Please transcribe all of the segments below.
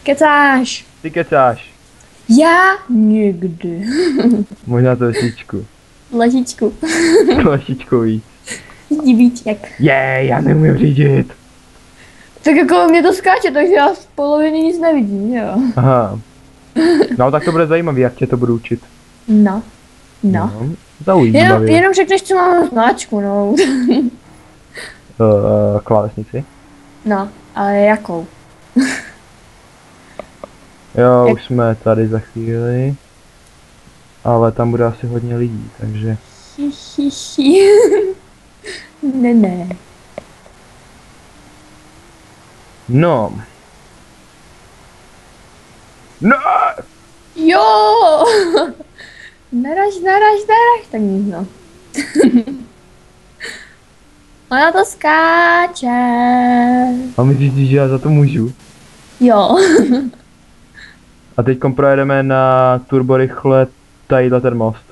Kecáš. Ty kecáš. Já někdy. Možná to letičku. Letičku. Letičku víc. Divíček. Já neumím řídit. Tak jako mě to skáče, takže já z poloviny nic nevidím, jo. Aha. No tak to bude zajímavý, jak tě to budu učit. No. Zajímavý. Jenom řekneš, co mám značku, no. Klávesnici? No, ale jakou? Jo, už jsme tady za chvíli. Ale tam bude asi hodně lidí, takže... Ne. No. No! Jo! Naraž, tak nic no. Ona to skáče. A myslíš, že já za to můžu? Jo. A teďkom projedeme na turbo rychle tadyhle ten most.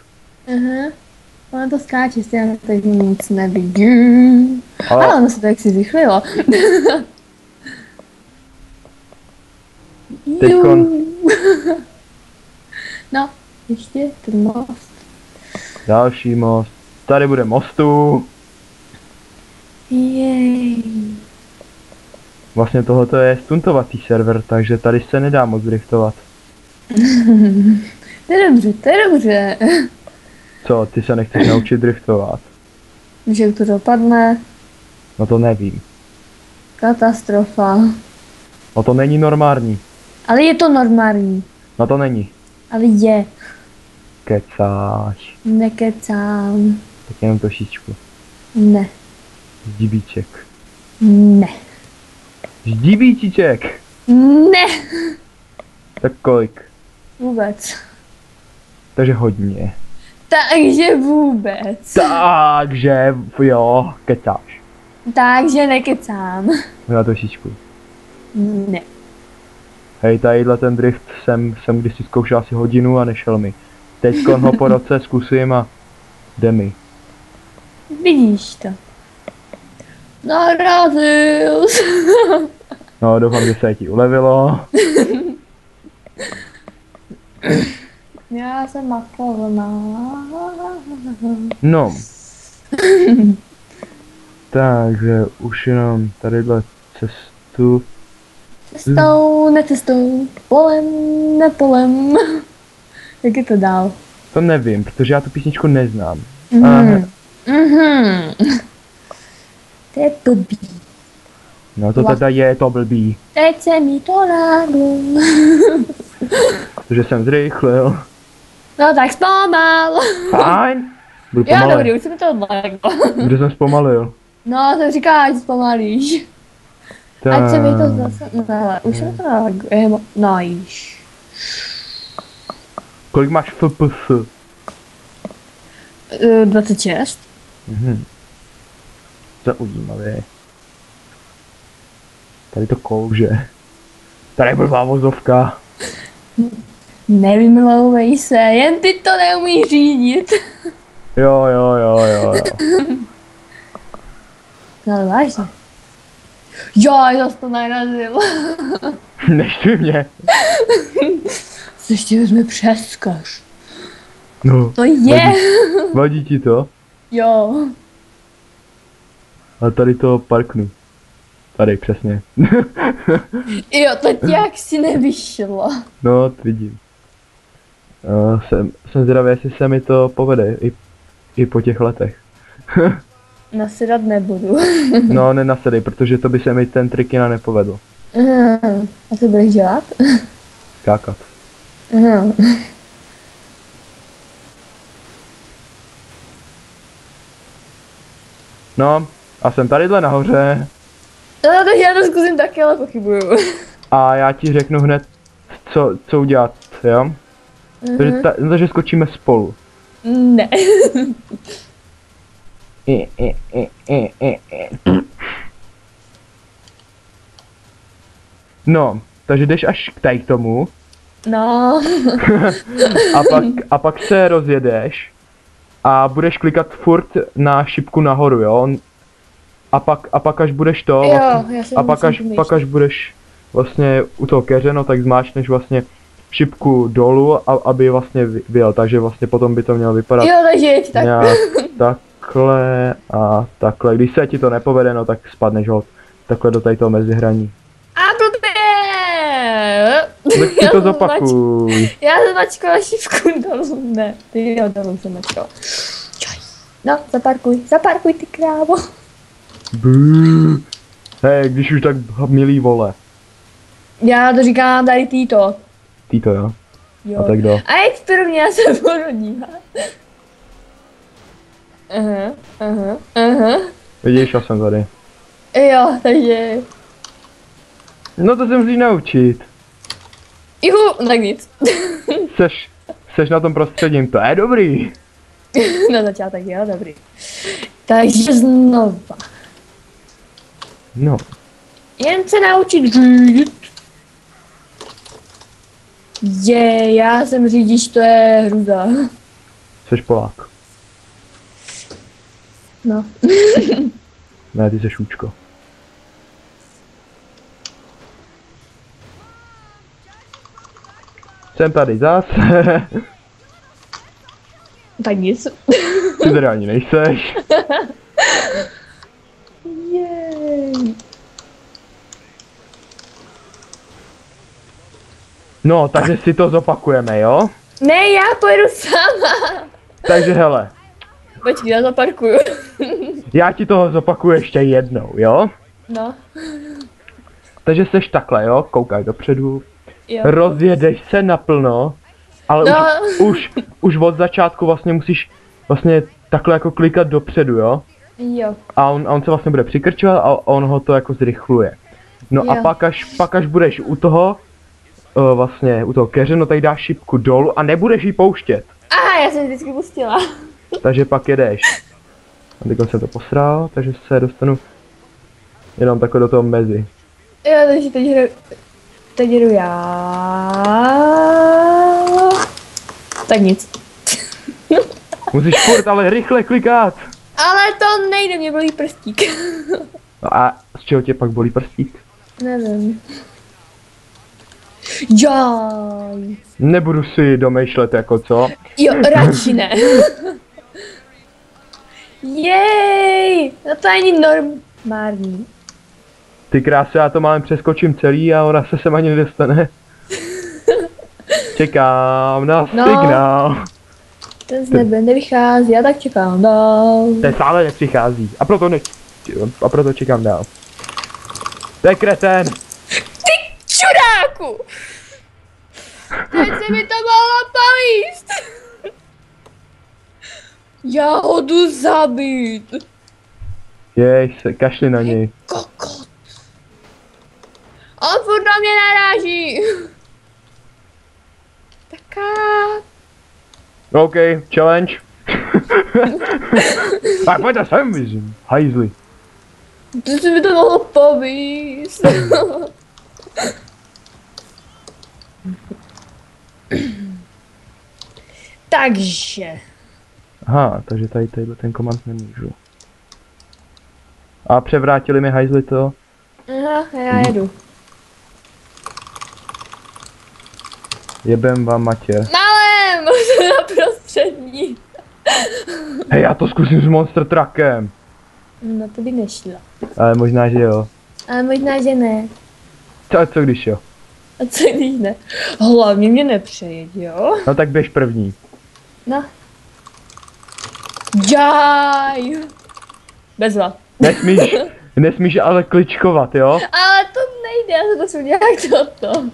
Ona to skáče, já teď nic nevidím. Ale ono se to jaksi zrychlilo. Teďkon. No, ještě ten most. Další most. Tady bude mostu. Jej. Vlastně tohoto je stuntovací server, takže tady se nedá moc driftovat. To je dobře. Co, ty se nechceš naučit driftovat? Že to dopadne. No to nevím. Katastrofa. No to není normální. Ale je to normální. No to není. Ale je. Kecáš. Nekecám. Tak jenom trošičku. Ne. Ždibíček. Ne. Ždibíčíček! Ne. Tak kolik? Vůbec. Takže hodně. Takže vůbec. Takže jo, kecáš. Takže nekecám. Na trošičku. Ne. Hej, tadyhle ten drift jsem kdysi zkoušel asi hodinu a nešel mi. Teďkon ho po roce zkusím a jde mi. Vidíš to. Narazil. No, doufám, že se ti ulevilo. Já jsem makovná. No. Takže už jenom tadyhle cestu. Cestou, necestou, polem, nepolem. Jak je to dál? To nevím, protože já tu písničku neznám. To je blbý. No to teda je to blbý. Teď se mi to nádlo. Protože jsem zrychlil. No tak zpomal. Fajn. Budu Já pomalej. dobrý, už se mi to odleklo. Protože jsem zpomalil. No, to říká, ať zpomalíš. Ať se mi to zase... No, ale už se mi to nalaguje. No, již. Kolik máš FPS? 26. Zajímavé. Tady to kouže. Tady je blbá vozovka. Nevymlouvej se, jen ty to neumíš řídit. Jo. No ale vážně. Jo, zase to narazil. Neštvi mě. Ještě vezme přeskaž. No. To je. Vadí ti to? Jo. A tady to parknu. Tady, přesně. Jo, to ti jaksi nevyšlo. No, to vidím. Jsem zvědavý, jestli se mi to povede i po těch letech. Nasedat nebudu. No, nenasedej, protože to by se mi ten trik jinak nepovedl. A co budeš dělat? Skákat. No, a jsem tadyhle nahoře. No, tak já to zkusím taky, ale pochybuju. A já ti řeknu hned, co udělat, jo? Takže skočíme spolu. Ne. No, takže jdeš až tady k tomu. No. a pak se rozjedeš a budeš klikat furt na šipku nahoru, jo? A pak až budeš to, Jo, já a pak až budeš vlastně u toho keře, no tak zmáčkneš vlastně šipku dolů, aby vlastně vyjel, takže vlastně potom by to mělo vypadat Jo, takže je tak. nějak takhle a takhle. Když se ti to nepovede, no tak spadneš ho takhle do tady toho mezihraní. A blbě! Tak si to zopakuj. Já jsem mačkala šipku dolů, ne, ty jo, dolů jsem mačkala. No, zaparkuj ty krávo. Hej, když už tak milý vole. Já to říkám tady Týto. Týto, jo? Jo. A tak kdo? A jak první, já se budu dívat. Aha. Vidíš, já jsem tady. Jo, takže... No to se musíš naučit. Juhu, tak nic. Seš na tom prostředním, to je dobrý. Na začátek, jo, dobrý. Takže znova. No. Jen se naučit řídit. Já jsem řidič, to je hruza. Seš Polák. No. Ne, ty seš Účko. Jsem tady zas. Tak nic. Ty tady ani nejseš. Jej. No, takže si to zopakujeme, jo? Ne, já pojedu sama. Takže hele, Počkej, já zaparkuju. já ti toho zopakuju ještě jednou, jo? No, Takže seš takhle, jo? Koukaj dopředu. jo. Rozjedeš se naplno, ale No. už od začátku vlastně musíš vlastně takhle jako klikat dopředu, jo? Jo. A on se vlastně bude přikrčovat a on ho to jako zrychluje. No a Jo. pak až budeš u toho, vlastně u toho keře, no tak dáš šipku dolů a nebudeš ji pouštět. Aha, já jsem vždycky pustila. Takže pak jedeš. A teď jsem to posral, takže se dostanu jenom takhle do toho mezi. Jo, takže teď jdu já. Tak nic. Musíš furt ale rychle klikat. Ale to nejde, mě bolí prstík. No a z čeho tě pak bolí prstík? Nevím. Jaj. Nebudu si domýšlet jako co. Jo, radši ne. Jej, no to není normální. Ty krásy, já to mám přeskočím celý a ona se sem ani nedostane. Čekám na signál. Ten z nebe nevychází, já tak čekám dál. Ten stále nepřichází. A proto čekám dál. To je kretén. Ty čuráku! Teď se mi to mohlo povíst. Já ho jdu zabít. Jej, se kašli na něj. Kokot. On furt na mě naráží. Taká. OK, challenge. Tak pojďte sem, vyzím. Hajzli. To se mi to mohlo povíst. Takže. Aha, takže tady ten komand nemůžu. A převrátili mi hajzli to. Aha, já jedu. Jebem vám Matě. Malém, na prostřední. Hej, já to zkusím s Monster Truckem. No to by nešlo. Ale možná, že jo. Ale možná, že ne. Co když jo? A co když ne? Hlavně mě nepřejed, jo? No tak běž první. No. Jaj. Bezva. Nesmíš ale kličkovat, jo? Ale to nejde, já se to jsou nějak toto.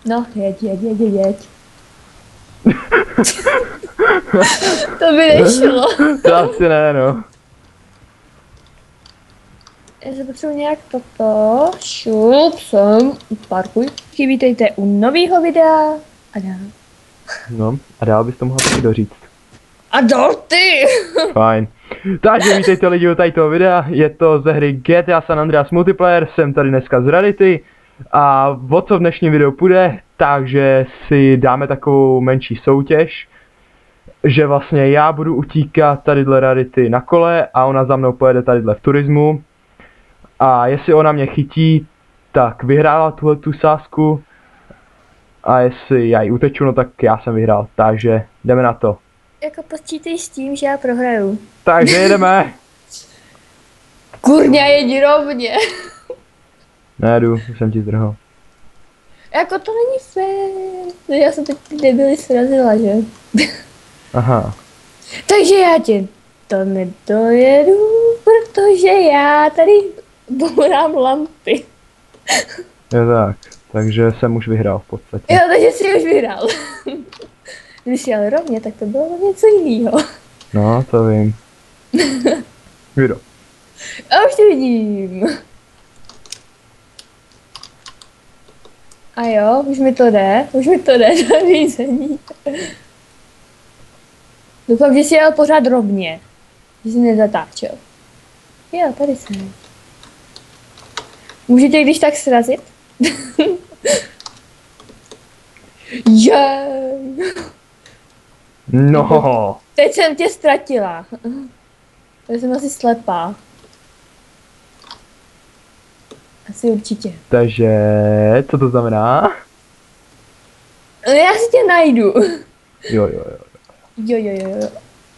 No, jeď. To by nešlo. To asi ne, no. Já se potřebuji nějak toto. Šup, sem, parkuj. Vítejte u nového videa. A dál. No, a dál bys to mohla taky doříct. A dál ty! Fajn. Takže vítejte lidi u tady videa, je to ze hry GTA San Andreas Multiplayer, jsem tady dneska z Rarity. A o co v dnešním videu půjde, takže si dáme takovou menší soutěž, že vlastně já budu utíkat tadyhle Rarity na kole a ona za mnou pojede tadyhle v turismu. A jestli ona mě chytí, tak vyhrála tu sázku. A jestli já ji uteču, no tak já jsem vyhrál. Takže jdeme na to. Jako počítej s tím, že já prohraju. Takže jedeme. Kurňa, jeď rovně. Nejdu, už jsem ti zdrhl. Jako to není fér. Já jsem teď ty debily srazila, že? Aha. Takže já tě to nedojedu, protože já tady bourám lampy. Je tak. Takže jsem už vyhrál v podstatě. Jo, takže jsi už vyhrál. Když jsi jel rovně, tak to bylo něco jiného. No, to vím. Vydo. A už tě vidím. A jo, už mi to jde na řízení. Doufám, že jsi jel pořád rovně. Že jsi nezatáčel. Jo, tady jsem. Můžu tě když tak srazit? Jej. No. Teď jsem tě ztratila. Já jsem asi slepá. Asi určitě. Takže, co to znamená? No já si tě najdu. Jo. Jo.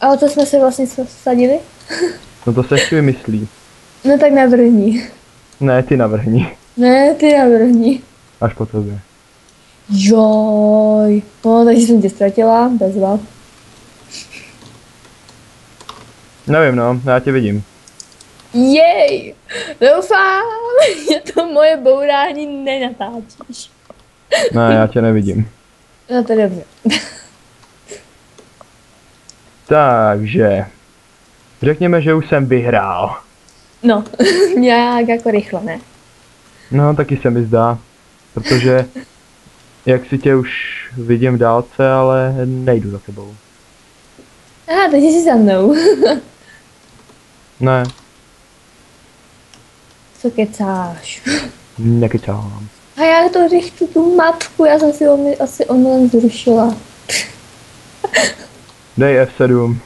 A o to jsme se vlastně sadili? No to se ještě vymyslí. No tak navrhni. Ne, ty navrhni. Ne, ty navrhni. Až po tobě. Joj. No, takže jsem tě ztratila, bezva. Nevím, no, já tě vidím. Jej. Doufám, že to moje bourání nenatáčíš. Ne, já tě nevidím. No to je dobře. Takže, řekněme, že už jsem vyhrál. No, nějak jako rychle, ne? No, taky se mi zdá. Protože, jak si tě už vidím v dálce, ale nejdu za tebou. Aha, takže jsi za mnou. Ne, Co kecáš? nekecám. A já to rychtu tu mapku, já jsem si asi online zrušila. Dej F7.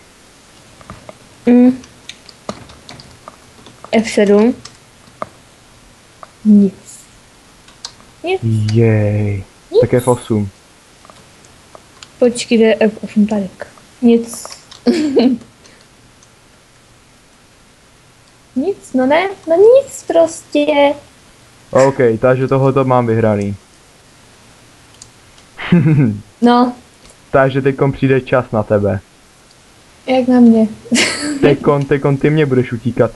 F7. Nic. Jej. Tak F8. Počkej, jde F8 tady. Nic. Nic, no ne, no nic prostě. OK, takže tohoto mám vyhraný. No, Takže teďkon přijde čas na tebe. jak na mě. Teďkon ty mě budeš utíkat.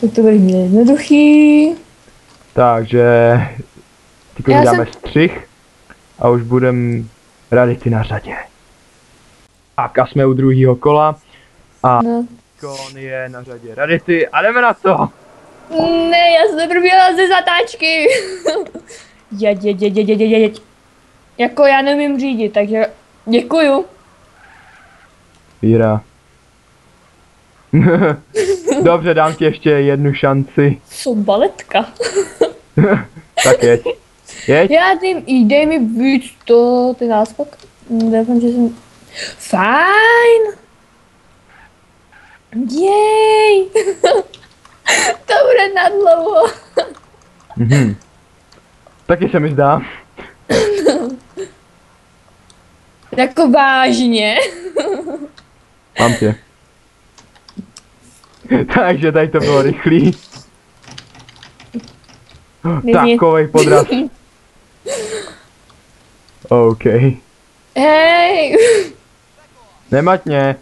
Tak to bude jednoduchý. Takže teďkon Já dáme střih a už budem Rarity na řadě. Tak a jsme u druhého kola a No. teďkon je na řadě Rarity a jdeme na to. Ne, já jsem teprve jela ze zatáčky. Jeď. Jako já nevím řídit, takže děkuju. Víra. Dobře, dám ti ještě jednu šanci. Co baletka. Tak jeď. Jeď. Já dej mi víc to, ten náskok. Doufám, že jsem... Fajn. Jej. To bude na dlouho. Taky se mi zdá. Jako vážně. Mám tě. Takže tady to bylo rychlý. Takovej podraz. OK. Hej. Nematně.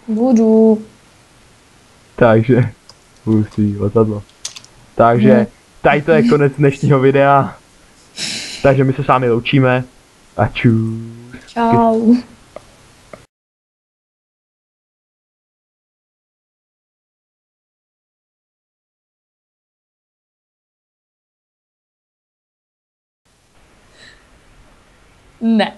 Budu. Takže. Budu si letadlo. Takže. Tady to je konec dnešního videa. Takže my se s vámi loučíme. A čus. Čau. Ne.